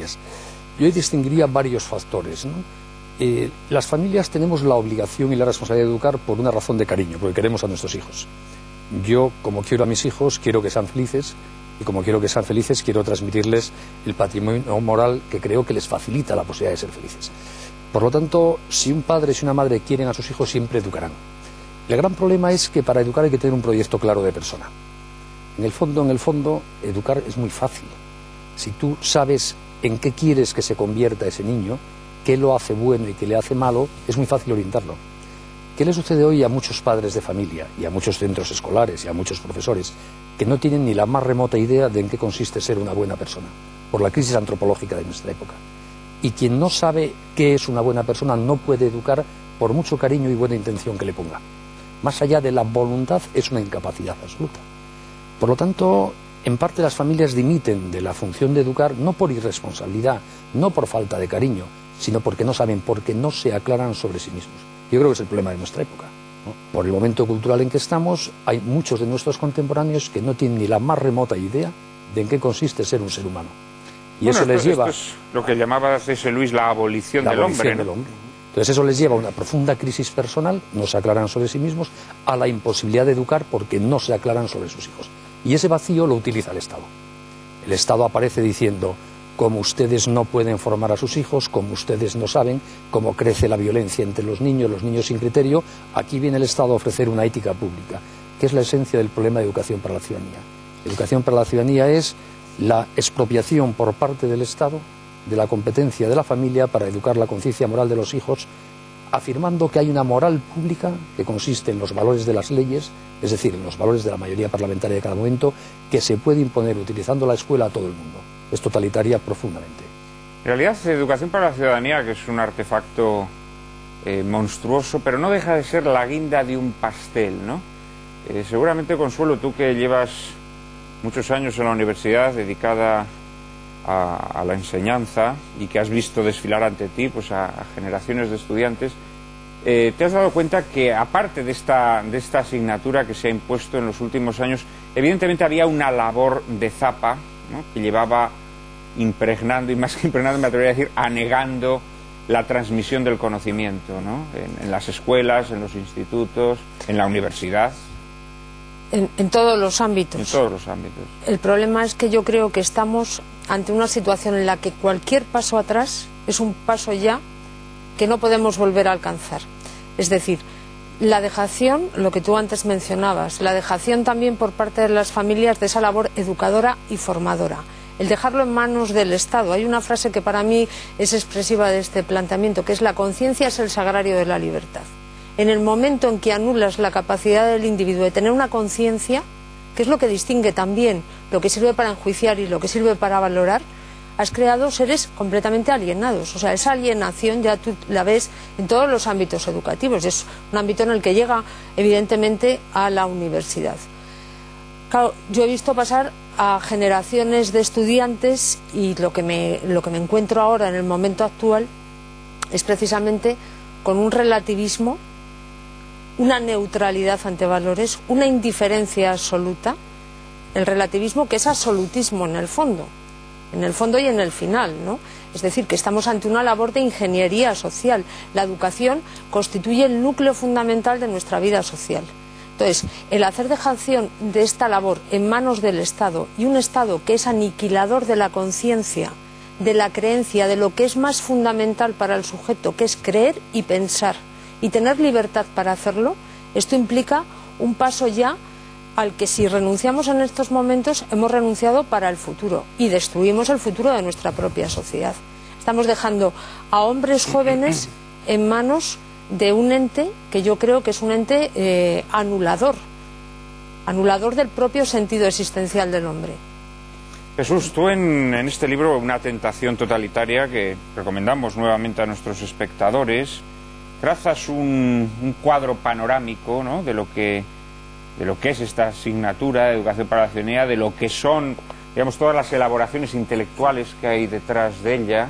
familias. Yo distinguiría varios factores, ¿no? Las familias tenemos la obligación y la responsabilidad de educar por una razón de cariño, porque queremos a nuestros hijos. Yo, como quiero a mis hijos, quiero que sean felices, y como quiero que sean felices, quiero transmitirles el patrimonio moral que creo que les facilita la posibilidad de ser felices. Por lo tanto, si un padre y una madre quieren a sus hijos, siempre educarán. El gran problema es que para educar hay que tener un proyecto claro de persona. En el fondo, educar es muy fácil. Si tú sabes en qué quieres que se convierta ese niño, qué lo hace bueno y qué le hace malo, es muy fácil orientarlo. ¿Qué le sucede hoy a muchos padres de familia y a muchos centros escolares y a muchos profesores que no tienen ni la más remota idea de en qué consiste ser una buena persona, por la crisis antropológica de nuestra época? Y quien no sabe qué es una buena persona no puede educar por mucho cariño y buena intención que le ponga. Más allá de la voluntad, es una incapacidad absoluta. Por lo tanto, en parte las familias dimiten de la función de educar no por irresponsabilidad, no por falta de cariño, sino porque no saben, porque no se aclaran sobre sí mismos. Yo creo que es el problema de nuestra época, ¿no? Por el momento cultural en que estamos, hay muchos de nuestros contemporáneos que no tienen ni la más remota idea de en qué consiste ser un ser humano. Y bueno, eso les lleva... Esto es lo que llamaba C.S. Lewis la abolición del hombre, ¿no? Entonces eso les lleva a una profunda crisis personal, no se aclaran sobre sí mismos, a la imposibilidad de educar porque no se aclaran sobre sus hijos. Y ese vacío lo utiliza el Estado. El Estado aparece diciendo, como ustedes no pueden formar a sus hijos, como ustedes no saben, cómo crece la violencia entre los niños sin criterio, aquí viene el Estado a ofrecer una ética pública, que es la esencia del problema de educación para la ciudadanía. Educación para la ciudadanía es la expropiación por parte del Estado de la competencia de la familia para educar la conciencia moral de los hijos, afirmando que hay una moral pública que consiste en los valores de las leyes, es decir, en los valores de la mayoría parlamentaria de cada momento, que se puede imponer utilizando la escuela a todo el mundo. Es totalitaria profundamente. En realidad, educación para la ciudadanía, que es un artefacto monstruoso, pero no deja de ser la guinda de un pastel, ¿no? Seguramente, Consuelo, tú que llevas muchos años en la universidad dedicada a la enseñanza y que has visto desfilar ante ti pues a generaciones de estudiantes, te has dado cuenta que aparte de esta asignatura que se ha impuesto en los últimos años, evidentemente había una labor de zapa, ¿no?, que llevaba impregnando, y más que impregnando me atrevería a decir, anegando la transmisión del conocimiento, ¿no?, en las escuelas, en los institutos, en la universidad. En todos los ámbitos. En todos los ámbitos. El problema es que yo creo que estamos ante una situación en la que cualquier paso atrás es un paso ya que no podemos volver a alcanzar. Es decir, la dejación, lo que tú antes mencionabas, la dejación también por parte de las familias de esa labor educadora y formadora. El dejarlo en manos del Estado. Hay una frase que para mí es expresiva de este planteamiento, que es: la conciencia es el sagrario de la libertad. En el momento en que anulas la capacidad del individuo de tener una conciencia, que es lo que distingue también lo que sirve para enjuiciar y lo que sirve para valorar, has creado seres completamente alienados. O sea, esa alienación ya tú la ves en todos los ámbitos educativos. Es un ámbito en el que llega, evidentemente, a la universidad. Claro, yo he visto pasar a generaciones de estudiantes y lo que me encuentro ahora en el momento actual es precisamente con un relativismo, una neutralidad ante valores, una indiferencia absoluta, el relativismo que es absolutismo en el fondo y en el final, ¿no? Es decir, que estamos ante una labor de ingeniería social. La educación constituye el núcleo fundamental de nuestra vida social. Entonces, el hacer dejación de esta labor en manos del Estado, y un Estado que es aniquilador de la conciencia, de la creencia, de lo que es más fundamental para el sujeto, que es creer y pensar, y tener libertad para hacerlo, esto implica un paso ya al que, si renunciamos en estos momentos, hemos renunciado para el futuro y destruimos el futuro de nuestra propia sociedad. Estamos dejando a hombres jóvenes en manos de un ente que yo creo que es un ente anulador del propio sentido existencial del hombre. Jesús, tú en este libro, Una tentación totalitaria, que recomendamos nuevamente a nuestros espectadores, trazas un cuadro panorámico, ¿no?, de lo que es esta asignatura de educación para la ciudadanía, de lo que son, digamos, todas las elaboraciones intelectuales que hay detrás de ella,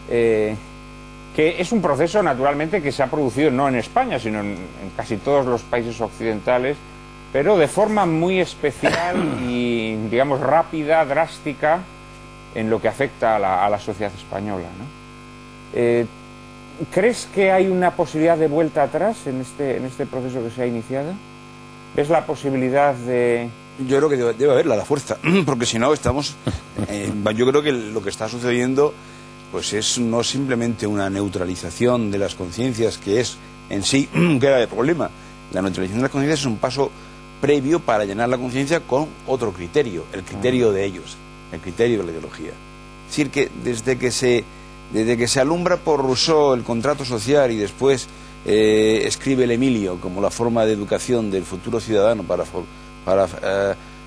que es un proceso, naturalmente, que se ha producido no en España, sino en casi todos los países occidentales, pero de forma muy especial y, digamos, rápida, drástica, en lo que afecta a la sociedad española, ¿no? ¿Crees que hay una posibilidad de vuelta atrás en este proceso que se ha iniciado? ¿Ves la posibilidad de...? Yo creo que debe haberla, la fuerza, porque si no estamos... yo creo que lo que está sucediendo pues es no simplemente una neutralización de las conciencias, que es en sí un grave problema. La neutralización de las conciencias es un paso previo para llenar la conciencia con otro criterio, el criterio de ellos, el criterio de la ideología. Es decir, que desde que se alumbra por Rousseau el contrato social y después escribe el Emilio como la forma de educación del futuro ciudadano para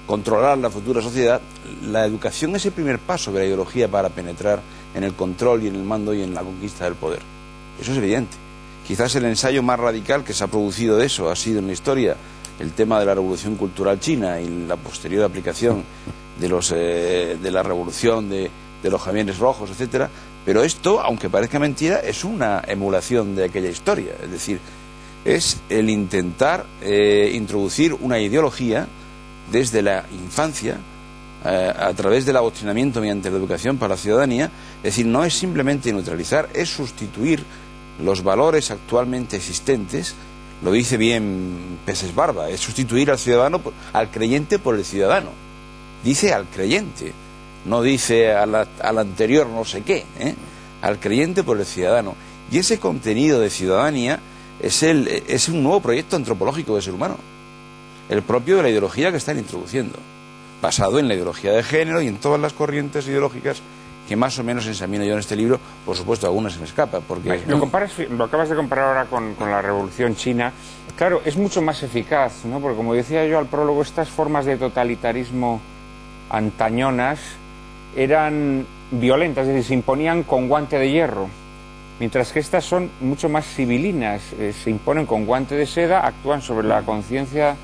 controlar la futura sociedad, la educación es el primer paso de la ideología para penetrar en el control y en el mando y en la conquista del poder. Eso es evidente. Quizás el ensayo más radical que se ha producido de eso ha sido en la historia el tema de la revolución cultural china y la posterior aplicación de la revolución de los Jamieres Rojos, etcétera. Pero esto, aunque parezca mentira, es una emulación de aquella historia. Es decir, es el intentar introducir una ideología desde la infancia a través del adoctrinamiento mediante la educación para la ciudadanía. Es decir, no es simplemente neutralizar, es sustituir los valores actualmente existentes. Lo dice bien Peces Barba, es sustituir al ciudadano, al creyente por el ciudadano. Dice al creyente, no dice al anterior no sé qué, al creyente por el ciudadano. Y ese contenido de ciudadanía es un nuevo proyecto antropológico del ser humano, el propio de la ideología que están introduciendo, basado en la ideología de género y en todas las corrientes ideológicas que más o menos examino yo en este libro. Por supuesto, algunas se me escapan, porque... Lo acabas de comparar ahora con la Revolución China. Claro, es mucho más eficaz, ¿no? Porque, como decía yo al prólogo, estas formas de totalitarismo antañonas eran violentas, es decir, se imponían con guante de hierro, mientras que estas son mucho más civilinas, se imponen con guante de seda, actúan sobre la conciencia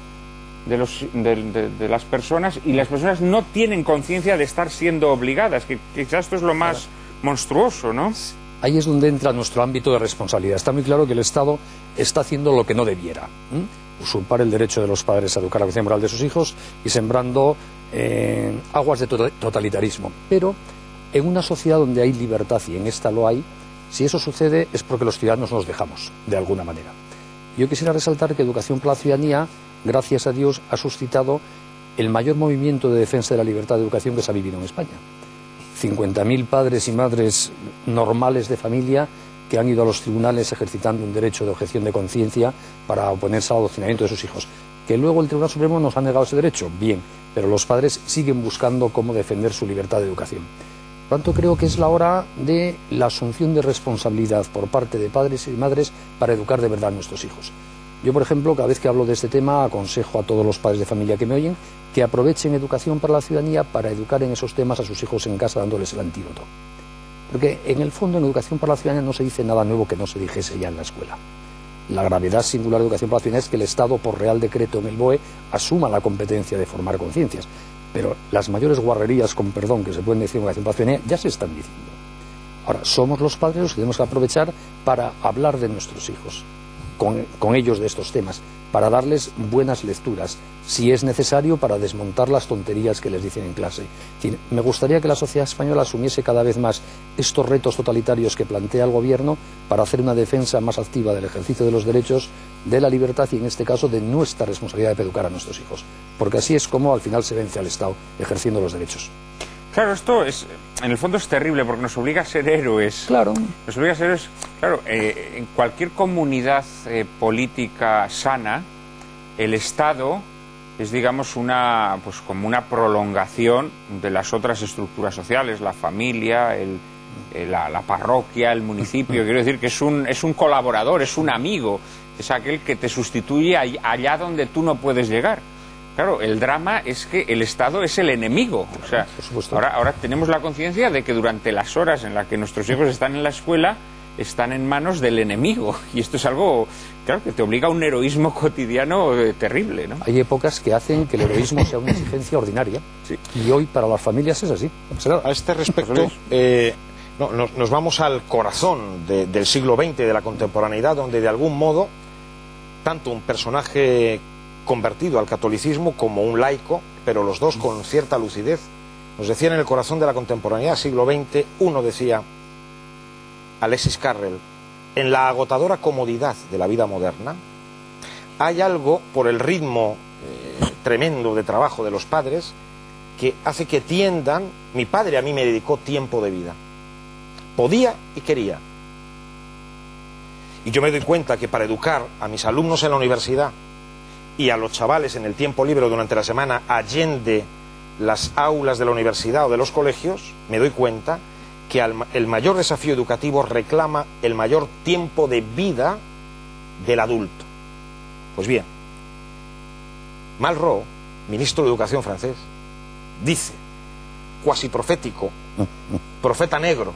de las personas, y las personas no tienen conciencia de estar siendo obligadas, que quizás esto es lo más monstruoso, ¿no? Ahí es donde entra nuestro ámbito de responsabilidad. Está muy claro que el Estado está haciendo lo que no debiera, usurpar el derecho de los padres a educar la conciencia moral de sus hijos y sembrando aguas de totalitarismo. Pero en una sociedad donde hay libertad, y en esta lo hay, si eso sucede es porque los ciudadanos nos dejamos, de alguna manera. Yo quisiera resaltar que Educación para la Ciudadanía, gracias a Dios, ha suscitado el mayor movimiento de defensa de la libertad de educación que se ha vivido en España. 50.000 padres y madres normales de familia que han ido a los tribunales ejercitando un derecho de objeción de conciencia para oponerse al adoctrinamiento de sus hijos. Que luego el Tribunal Supremo nos ha negado ese derecho, bien, pero los padres siguen buscando cómo defender su libertad de educación. Por tanto, creo que es la hora de la asunción de responsabilidad por parte de padres y madres para educar de verdad a nuestros hijos. Yo, por ejemplo, cada vez que hablo de este tema, aconsejo a todos los padres de familia que me oyen que aprovechen Educación para la Ciudadanía para educar en esos temas a sus hijos en casa, dándoles el antídoto. Porque, en el fondo, en Educación para la Ciudadanía no se dice nada nuevo que no se dijese ya en la escuela. La gravedad singular de Educación para la Ciudadanía es que el Estado, por real decreto en el BOE, asuma la competencia de formar conciencias. Pero las mayores guarrerías, con perdón, que se pueden decir en Educación para la Ciudadanía, ya se están diciendo. Ahora, somos los padres los que tenemos que aprovechar para hablar de nuestros hijos, con ellos de estos temas, para darles buenas lecturas, si es necesario, para desmontar las tonterías que les dicen en clase. Es decir, me gustaría que la sociedad española asumiese cada vez más estos retos totalitarios que plantea el gobierno para hacer una defensa más activa del ejercicio de los derechos, de la libertad y, en este caso, de nuestra responsabilidad de educar a nuestros hijos. Porque así es como al final se vence al Estado, ejerciendo los derechos. Claro, esto es, en el fondo es terrible porque nos obliga a ser héroes. Claro. Nos obliga a ser héroes. Claro, en cualquier comunidad política sana, el Estado es, digamos, como una prolongación de las otras estructuras sociales, la familia, la parroquia, el municipio. Quiero decir que es un colaborador, es un amigo, es aquel que te sustituye allá donde tú no puedes llegar. Claro, el drama es que el Estado es el enemigo. O sea, ahora tenemos la conciencia de que durante las horas en las que nuestros hijos están en la escuela, están en manos del enemigo. Y esto es algo, claro, que te obliga a un heroísmo cotidiano terrible, ¿no? Hay épocas que hacen que el heroísmo sea una exigencia ordinaria. Sí. Y hoy para las familias es así. A este respecto, nos vamos al corazón del siglo XX, de la contemporaneidad, donde de algún modo, tanto un personaje convertido al catolicismo como un laico, pero los dos con cierta lucidez, Nos decían en el corazón de la contemporaneidad, siglo XX, uno decía, Alexis Carrel, en la agotadora comodidad de la vida moderna, hay algo por el ritmo tremendo de trabajo de los padres que hace que tiendan. Mi padre a mí me dedicó tiempo de vida, podía y quería, y yo me doy cuenta que para educar a mis alumnos en la universidad y a los chavales en el tiempo libre durante la semana allende las aulas de la universidad o de los colegios, me doy cuenta que el mayor desafío educativo reclama el mayor tiempo de vida del adulto. Pues bien, Malraux, ministro de Educación francés, dice, cuasi profético, profeta negro,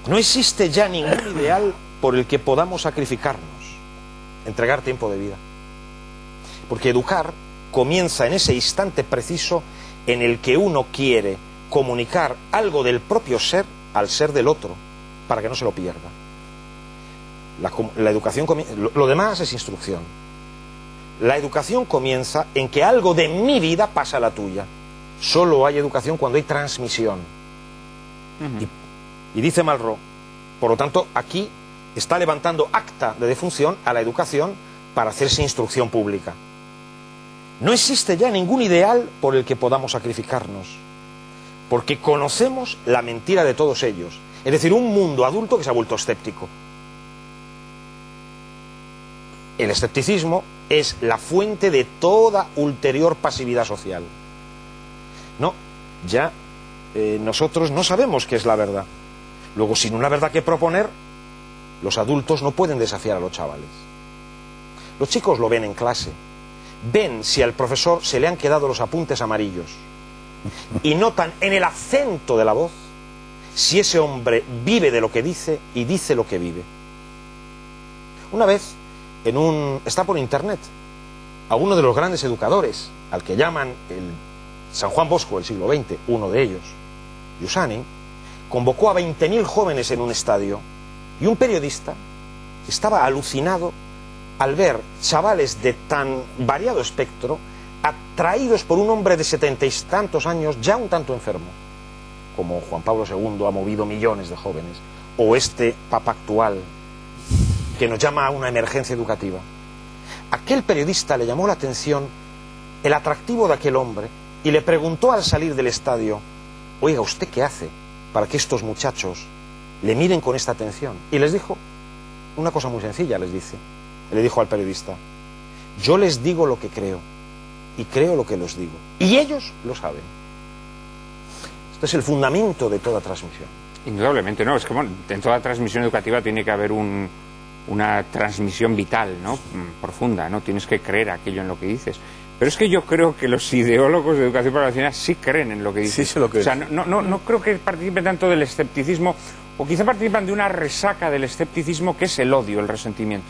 no existe ya ningún ideal por el que podamos sacrificarnos, entregar tiempo de vida. Porque educar comienza en ese instante preciso en el que uno quiere comunicar algo del propio ser al ser del otro, para que no se lo pierda. La educación, lo demás es instrucción. La educación comienza en que algo de mi vida pasa a la tuya. Solo hay educación cuando hay transmisión. Y dice Malraux, por lo tanto, aquí está levantando acta de defunción a la educación para hacerse instrucción pública. No existe ya ningún ideal por el que podamos sacrificarnos, porque conocemos la mentira de todos ellos, es decir, un mundo adulto que se ha vuelto escéptico. El escepticismo es la fuente de toda ulterior pasividad social. No, ya nosotros no sabemos qué es la verdad. Luego, sin una verdad que proponer, los adultos no pueden desafiar a los chavales. Los chicos lo ven en clase, ven si al profesor se le han quedado los apuntes amarillos y notan en el acento de la voz si ese hombre vive de lo que dice y dice lo que vive. Una vez, está por internet, a uno de los grandes educadores, al que llaman el San Juan Bosco del siglo XX, uno de ellos, Giussani, convocó a 20.000 jóvenes en un estadio, y un periodista estaba alucinado al ver chavales de tan variado espectro atraídos por un hombre de 70 y tantos años, ya un tanto enfermo, como Juan Pablo II ha movido millones de jóvenes, o este Papa actual, que nos llama a una emergencia educativa. Aquel periodista le llamó la atención el atractivo de aquel hombre y le preguntó al salir del estadio, oiga, ¿usted qué hace para que estos muchachos le miren con esta atención? Y les dijo una cosa muy sencilla, le dijo al periodista, yo les digo lo que creo y creo lo que les digo, y ellos lo saben. Este es el fundamento de toda transmisión. Indudablemente, no, es que bueno, en toda transmisión educativa tiene que haber una transmisión vital, ¿no? Profunda, ¿no? Tienes que creer aquello en lo que dices. Pero es que yo creo que los ideólogos de educación para la ciudadanía sí creen en lo que dicen. Sí, se lo creen. O sea, no creo que participen tanto del escepticismo, o quizá participan de una resaca del escepticismo que es el odio, el resentimiento.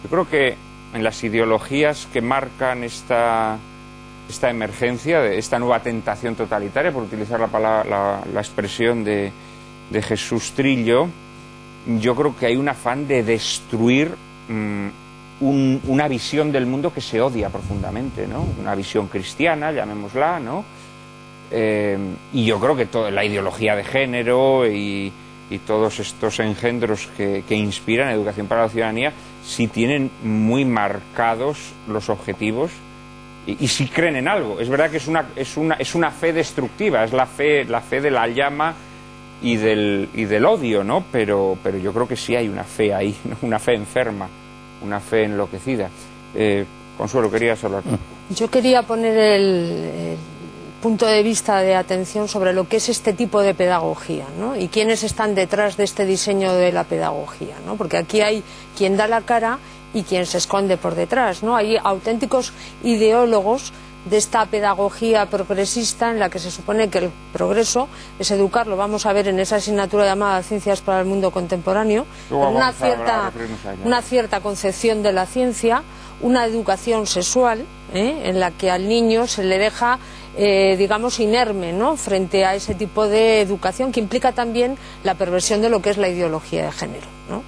Yo creo que en las ideologías que marcan esta emergencia, esta nueva tentación totalitaria, por utilizar la expresión de Jesús Trillo, yo creo que hay un afán de destruir una visión del mundo que se odia profundamente, ¿no? Una visión cristiana, llamémosla, ¿no? Y yo creo que toda la ideología de género y todos estos engendros que inspiran Educación para la Ciudadanía sí tienen muy marcados los objetivos y sí creen en algo. Es verdad que es una fe destructiva, es la fe de la llama y del odio, ¿no? Pero yo creo que sí hay una fe ahí, ¿no? Una fe enferma, una fe enloquecida. Consuelo, querías hablar. Yo quería poner el punto de vista de atención sobre lo que es este tipo de pedagogía, ¿no? Y quiénes están detrás de este diseño de la pedagogía, ¿no? Porque aquí hay quien da la cara y quien se esconde por detrás, ¿no? Hay auténticos ideólogos de esta pedagogía progresista en la que se supone que el progreso es educar, lo vamos a ver en esa asignatura llamada Ciencias para el Mundo Contemporáneo, con una cierta concepción de la ciencia, una educación sexual, en la que al niño se le deja, digamos, inerme, ¿no?, frente a ese tipo de educación que implica también la perversión de lo que es la ideología de género, ¿no?